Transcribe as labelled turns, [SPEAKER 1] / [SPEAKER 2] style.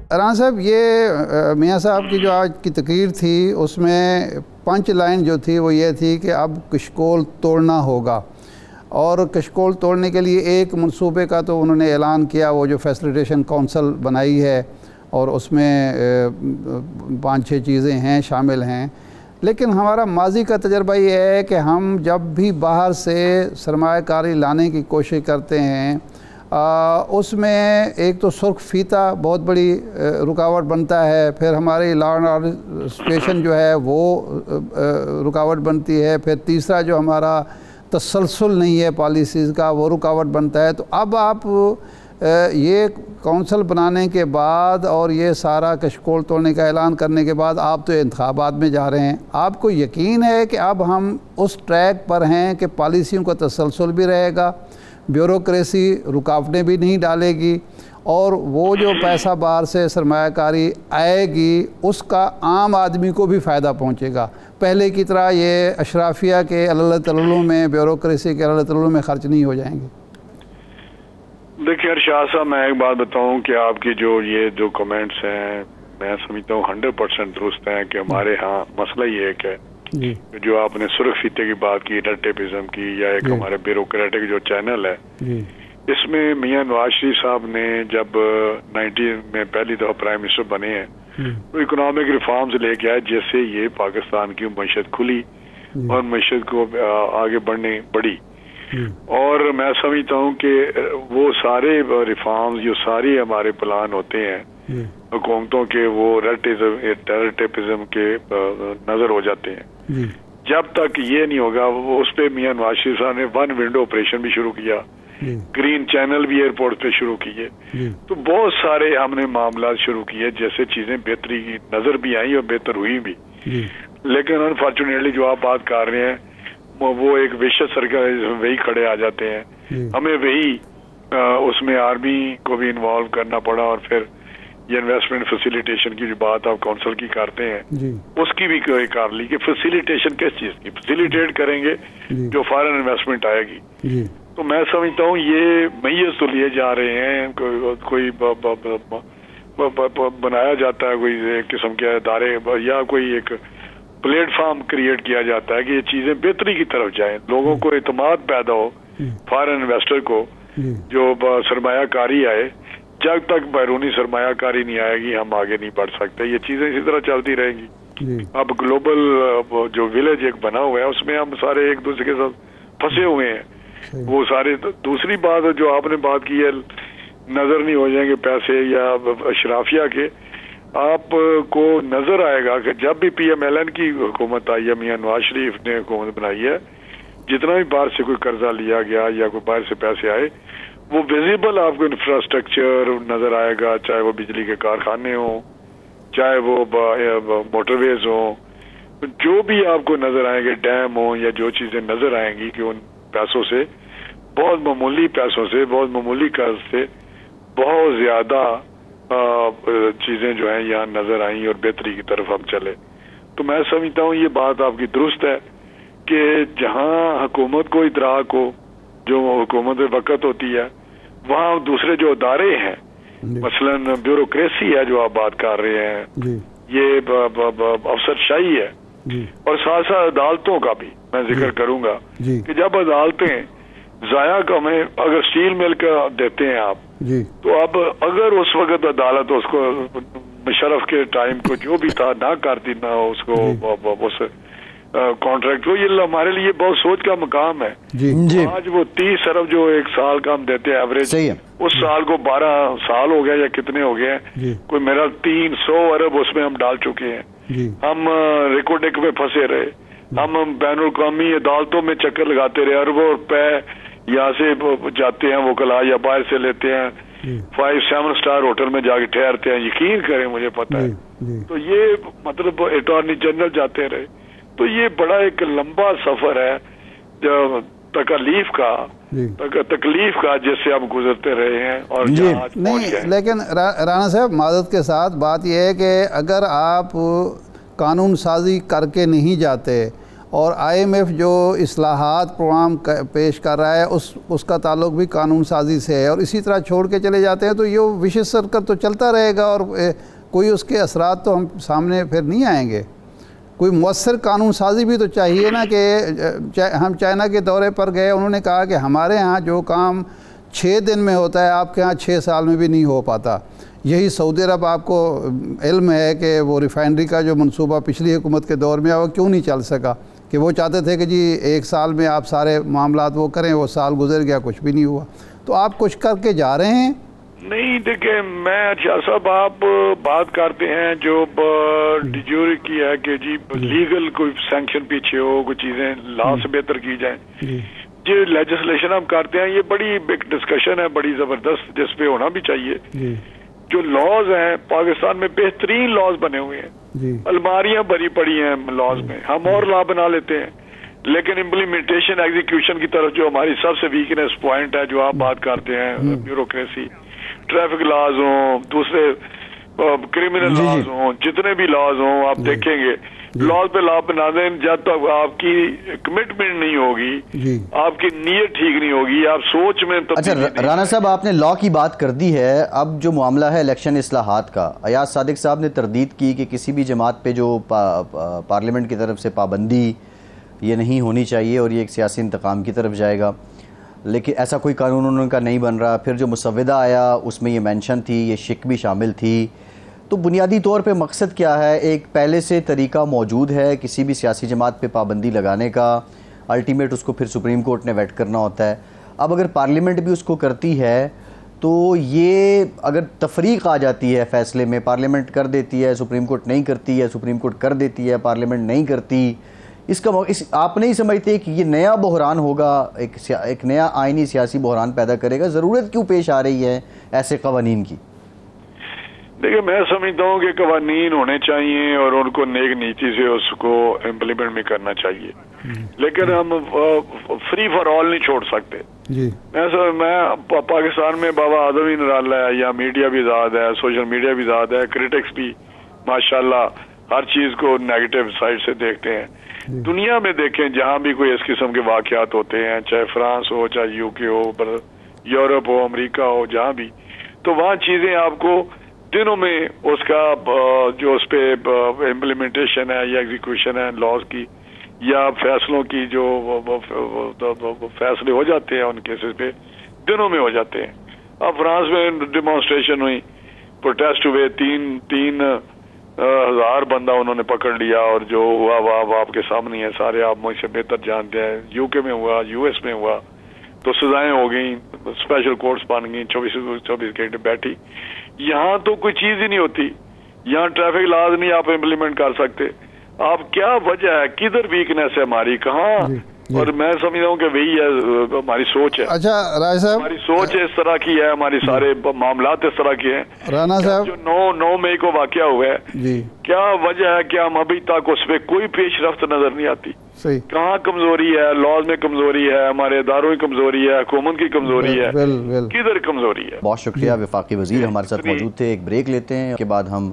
[SPEAKER 1] राना साहब, ये मियाँ साहब की जो आज की तकरीर थी उसमें पंच लाइन जो थी वो ये थी कि अब कशकोल तोड़ना होगा, और कशकोल तोड़ने के लिए एक मंसूबे का तो उन्होंने ऐलान किया, वो जो फैसिलिटेशन काउंसिल बनाई है और उसमें 5-6 चीज़ें हैं शामिल हैं। लेकिन हमारा माजी का तजर्बा ये है कि हम जब भी बाहर से सरमायाकारी लाने की कोशिश करते हैं उसमें एक तो सुर्ख फीता बहुत बड़ी रुकावट बनता है, फिर हमारी लॉ एंड ऑर्डर सिचुएशन जो है वो रुकावट बनती है, फिर तीसरा जो हमारा तसलसल नहीं है पॉलिसीज़ का वो रुकावट बनता है। तो अब आप ये काउंसिल बनाने के बाद और ये सारा कशकोल तोड़ने का ऐलान करने के बाद आप तो इंतखाबात में जा रहे हैं, आपको यकीन है कि अब हम उस ट्रैक पर हैं कि पॉलिसियों का तसलसल भी रहेगा, ब्यूरोक्रेसी रुकावटें भी नहीं डालेगी, और वो जो पैसा बाहर से सरमायाकारी आएगी उसका आम आदमी को भी फ़ायदा पहुंचेगा, पहले की तरह ये अशराफिया के अल्लू में, ब्यूरोक्रेसी के अल्लू में खर्च नहीं हो जाएंगे?
[SPEAKER 2] देखिए अरशाद साहब, मैं एक बात बताऊं कि आपकी जो कमेंट्स हैं मैं समझता हूँ 100% दुरुस्त हैं कि हमारे यहाँ मसला ये एक है जो आपने सुर्ख फीते की बात की, रेड टेपिज्म की, या एक हमारे ब्यूरोक्रेटिक जो चैनल है, इसमें मियां नवाज शरीफ साहब ने जब 90 में पहली दफा प्राइम मिनिस्टर बने हैं तो इकोनॉमिक रिफॉर्म्स लेके आए जिससे ये पाकिस्तान की मईशत खुली और मईशत को आगे बढ़ी। और मैं समझता हूँ कि वो सारे रिफॉर्म्स जो सारे हमारे प्लान होते हैं हुकूमतों के, वो रेड टेपिज्म के नजर हो जाते हैं। जब तक ये नहीं होगा उस पे मियां नवाज शरीफ साहब ने वन विंडो ऑपरेशन भी शुरू किया, ग्रीन चैनल भी एयरपोर्ट पे शुरू किए, तो बहुत सारे हमने मामला शुरू किए जैसे चीजें बेहतरी की नजर भी आई और बेहतर हुई भी। लेकिन अनफॉर्चुनेटली जो आप बात कर रहे हैं वो एक विशेष सर्कल वही खड़े आ जाते हैं, हमें वही उसमें आर्मी को भी इन्वॉल्व करना पड़ा, और फिर ये इन्वेस्टमेंट फैसिलिटेशन की जो बात आप काउंसिल की करते हैं उसकी भी कर ली कि फैसिलिटेशन किस चीज की फैसिलिटेट करेंगे जो फॉरेन इन्वेस्टमेंट आएगी। तो मैं समझता हूँ ये मैयस तो लिए जा रहे हैं, कोई बनाया जाता है कोई एक किस्म के अदारे या कोई एक प्लेटफॉर्म क्रिएट किया जाता है कि ये चीजें बेहतरी की तरफ जाएं, लोगों को एतमाद पैदा हो फॉरेन इन्वेस्टर को, जो सरमायाकारी आए। जब तक बैरूनी सरमायाकारी नहीं आएगी हम आगे नहीं बढ़ सकते, ये चीजें इसी तरह चलती रहेंगी। अब ग्लोबल जो विलेज एक बना हुआ है उसमें हम सारे एक दूसरे के साथ फंसे हुए हैं, वो सारे। दूसरी बात जो आपने बात की है नजर नहीं हो जाएंगे पैसे या अशराफिया के, आपको नजर आएगा कि जब भी PMLN की हुकूमत आई है, मियां नवाज शरीफ ने हुकूमत बनाई है, जितना भी बाहर से कोई कर्जा लिया गया या कोई बाहर से पैसे आए वो विजिबल आपको इंफ्रास्ट्रक्चर नजर आएगा, चाहे वो बिजली के कारखाने हो, चाहे वो मोटरवेज हो, जो भी आपको नजर आएंगे, डैम हो, या जो चीजें नजर आएंगी कि उन पैसों से, बहुत मामूली पैसों से, बहुत मामूली कर्ज से बहुत ज्यादा चीजें जो हैं यहाँ नजर आई और बेहतरी की तरफ हम चले। तो मैं समझता हूँ ये बात आपकी दुरुस्त है कि जहाँ हुकूमत को इदराक हो, जो हुकूमत में वक़्त होती है, वहाँ दूसरे जो अदारे हैं, मसलन ब्यूरोक्रेसी है जो आप बात कर रहे हैं, ये अफसरशाही है, और साथ साथ अदालतों का भी मैं जिक्र करूंगा कि जब अदालतें जाया का में अगर स्टील मिल का देते हैं आप, तो अब अगर उस वक्त अदालत उसको मुशर्रफ के टाइम को जो भी था ना करती ना उसको उस कॉन्ट्रैक्ट को, ये हमारे लिए बहुत सोच का मकाम है। आज वो 30 अरब जो एक साल का हम देते हैं एवरेज, उस साल को 12 साल हो गया या कितने हो गए, कोई मेरा 300 अरब उसमें हम डाल चुके हैं। हम रिकॉर्डिक में फंसे रहे, हम बैनुल अक़वामी अदालतों में चक्कर लगाते रहे, अरबों रुपए यहाँ से जाते हैं वकला या बाहर से लेते हैं, 5-7 स्टार होटल में जाके ठहरते हैं, यकीन करें मुझे पता है। तो ये मतलब अटॉर्नी जनरल जाते रहे, तो ये बड़ा एक लंबा सफर है जो तकलीफ का जिससे हम गुजरते रहे हैं और
[SPEAKER 1] नहीं। लेकिन राना साहब मादत के साथ बात यह है कि अगर आप कानून साजी करके नहीं जाते اور IMF جو اصلاحات پروگرام پیش کر رہا ہے اس کا تعلق بھی قانون سازی سے ہے، اور اسی طرح چھوڑ کے چلے جاتے ہیں تو یہ وشیس سرکل تو چلتا رہے گا، اور کوئی اس کے اثرات تو ہم سامنے پھر نہیں آئیں گے۔ کوئی مؤثر قانون سازی بھی تو چاہیے نا، کہ ہم چائنا کے دورے پر گئے، انہوں نے کہا کہ ہمارے ہاں جو کام 6 دن میں ہوتا ہے آپ کے ہاں 6 سال میں بھی نہیں ہو پاتا۔ یہی سعودی عرب، آپ کو علم ہے کہ وہ ریفائنری کا جو منصوبہ پچھلی حکومت کے دور میں وہ کیوں نہیں چل سکا، کہ وہ چاہتے تھے کہ جی 1 سال میں آپ سارے معاملات وہ کریں، وہ سال گزر گیا کچھ بھی نہیں ہوا۔ تو آپ کچھ کر کے جا رہے ہیں؟
[SPEAKER 2] نہیں دیکھیں، میں اچھا صاحب آپ بات کرتے ہیں جو ڈیجور کی ہے کہ جی لیگل کوئی سینکشن پیچھے ہو، کوئی چیزیں لا سے بہتر کی جائیں، جو لیجسلیشن ہم کرتے ہیں یہ بڑی بگ ڈسکشن ہے، بڑی زبردست، جس پہ ہونا بھی چاہیے۔ جو لاز ہیں پاکستان میں بہترین لاز بنے ہوئے ہیں، الماریاں بھری پڑی ہیں لاز میں، ہم اور لا بنا لیتے ہیں، لیکن امپلیمنٹیشن ایگزیکیوشن کی طرف جو ہماری سب سے ویکنیس پوائنٹ ہے، جو آپ بات کرتے ہیں، بیوروکریسی، ٹریفک لاز ہوں، دوسرے کرمنل لاز ہوں، جتنے بھی لاز ہوں آپ دیکھیں گے، لاز پہ لا بنا دیں، جب تک آپ کی کمٹمنٹ نہیں ہوگی، آپ کی نیت ٹھیک نہیں ہوگی، آپ سوچ میں
[SPEAKER 3] اچھا رانا صاحب آپ نے لا کی بات کر دی ہے، اب جو معاملہ ہے الیکشن اصلاحات کا، ایاز صادق صاحب نے تردید کی کہ کسی بھی جماعت پہ جو پارلیمنٹ کی طرف سے پابندی یہ نہیں ہونی چاہیے اور یہ ایک سیاسی انتقام کی طرف جائے گا، لیکن ایسا کوئی قانون ان کا نہیں بن رہا۔ پھر جو مسودہ آیا اس میں یہ مینشن تھی، یہ شک بھی شامل تھی، تو بنیادی طور پہ مقصد کیا ہے؟ ایک پہلے سے طریقہ موجود ہے کسی بھی سیاسی جماعت پہ پابندی لگانے کا، الٹیمیٹ اس کو پھر سپریم کورٹ نے ویٹ کرنا ہوتا ہے۔ اب اگر پارلیمنٹ بھی اس کو کرتی ہے تو یہ اگر تفریق آ جاتی ہے فیصلے میں، پارلیمنٹ کر دیتی ہے، سپریم کورٹ نہیں کرتی ہے، سپریم کورٹ کر دیتی ہے، پارلیمنٹ نہیں کرتی، اس کا آپ نہیں سمجھتے کہ یہ نیا بحران ہوگا، ایک نیا آئینی سیاسی بحران پیدا کرے گا؟ ضرورت کیوں پیش آ رہی ہے ایسے قوانین کی؟
[SPEAKER 2] دیکھیں، میں سمجھتا ہوں کہ قوانین ہونے چاہیے اور ان کو نیک نیتی سے اس کو امپلیمنٹ بھی کرنا چاہیے، لیکن ہم فری فار آل نہیں چھوڑ سکتے۔ میں پاکستان میں بابا آدم ہی نرالہ ہے، یا میڈیا بھی آزاد ہے، سوشل میڈیا بھی آزاد ہے، کریٹکس بھی ماشاءاللہ ہر چیز کو نیگیٹو سائڈ سے دیکھتے ہیں۔ دنیا میں دیکھیں جہاں بھی کوئی اس قسم کے واقعات ہوتے ہیں، چاہے فرانس ہو، چاہے UK ہو، یورپ ہو، امریکہ ہو، جہاں بھی، تو وہاں چیزیں آپ کو دنوں میں اس کا جو اس پہ امپلیمنٹیشن ہے یا ایگزیکیوشن ہے لاز کی یا فیصلوں کی، جو فیصلے ہو جاتے ہیں ان کیسز پہ دنوں میں ہو جاتے ہیں۔ اب فرانس میں ڈیمانسٹریشن ہوئی، پروٹیسٹ ہوئے، تین ہزار بندہ انہوں نے پکڑ لیا، اور جو ہوا وہ آپ کے سامنے ہے، سارے آپ مجھ سے بہتر جانتے ہیں۔ UK میں ہوا، US میں ہوا، تو سزائیں ہو گئیں، اسپیشل کورٹس بن گئیں، 24 گھنٹے بیٹھی۔ یہاں تو کوئی چیز ہی نہیں ہوتی، یہاں ٹریفک لاز نہیں آپ امپلیمنٹ کر سکتے۔ آپ کیا وجہ ہے، کدھر ویکنیس ہے ہماری، کہاں؟ اور میں سمجھتا ہوں کہ وہی ہے ہماری سوچ ہے۔
[SPEAKER 1] اچھا راج صاحب،
[SPEAKER 2] ہماری سوچ اس طرح کی ہے، ہماری سارے معاملات اس طرح کے ہیں۔
[SPEAKER 1] رانا صاحب،
[SPEAKER 2] جو 9 مئی کو واقعہ ہوا ہے، کیا وجہ ہے کہ ہم ابھی تک اس پہ کوئی پیش رفت نظر نہیں آتی؟ کہاں کمزوری ہے؟ لاز میں کمزوری ہے، ہمارے اداروں کی کمزوری ہے، حکومت کی کمزوری ہے، کدھر کمزوری ہے؟
[SPEAKER 3] بہت شکریہ، وفاقی وزیر ہمارے ساتھ موجود تھے۔ ایک بریک لیتے ہیں، اس کے بعد ہم